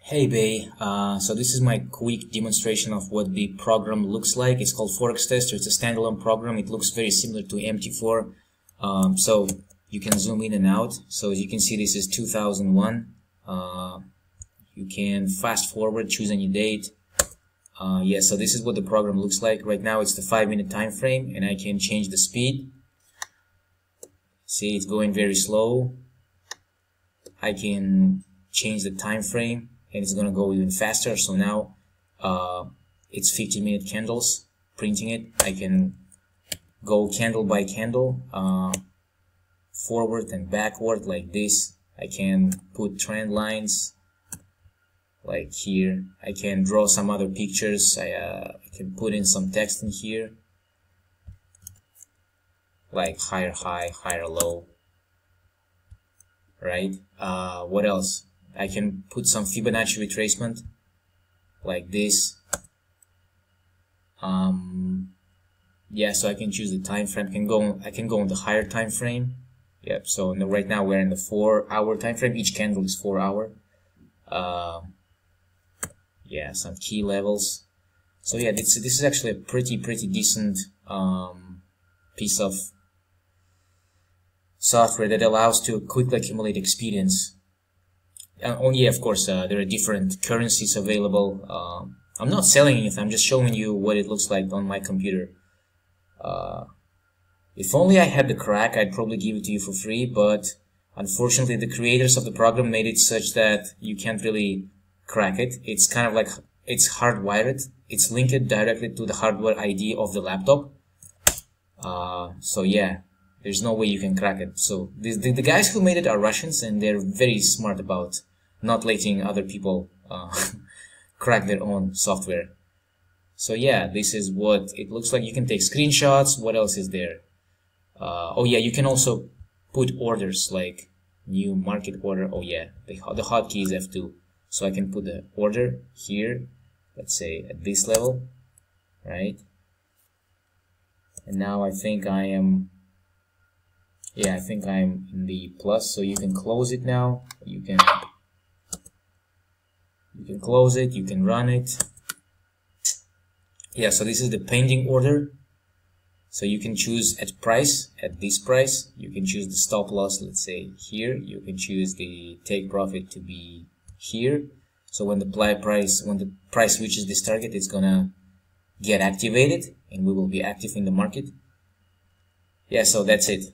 Hey Bay, so this is my quick demonstration of what the program looks like. It's called Forex Tester. It's a standalone program. It looks very similar to MT4. So you can zoom in and out. So as you can see, this is 2001. You can fast forward, choose any date. Yeah, so this is what the program looks like. Right now it's the 5-minute time frame, and I can change the speed. See, it's going very slow. I can change the time frame, and it's gonna go even faster. So now it's 15-minute candles, printing it. I can go candle by candle, forward and backward like this. I can put trend lines like here. I can draw some other pictures. I can put in some text in here, like higher high, higher low, right? What else? I can put some Fibonacci retracement like this. Yeah, so I can choose the time frame. I can go on the higher time frame. Yep. So right now we're in the 4-hour time frame. Each candle is 4 hour. Yeah, some key levels. So yeah, this is actually a pretty decent piece of software that allows to quickly accumulate experience. Yeah, of course, there are different currencies available. I'm not selling anything. I'm just showing you what it looks like on my computer. If only I had the crack, I'd probably give it to you for free, but unfortunately the creators of the program made it such that you can't really crack it. It's kind of like, it's hardwired. It's linked directly to the hardware ID of the laptop. So yeah, there's no way you can crack it. So the guys who made it are Russians, and they're very smart about not letting other people crack their own software. So yeah, this is what it looks like. You can take screenshots. What else is there? Oh yeah, you can also put orders, like new market order. Oh yeah, the hotkey is F2. So I can put the order here, let's say at this level, right? And now I think I am, yeah, I think I'm in the plus. So you can close it now. You can close it. You can run it. Yeah, so this is the pending order. So you can choose at price, at this price. You can choose the stop loss, let's say here. You can choose the take profit to be here. So when the price reaches this target, it's gonna get activated, and we will be active in the market. Yeah, so that's it.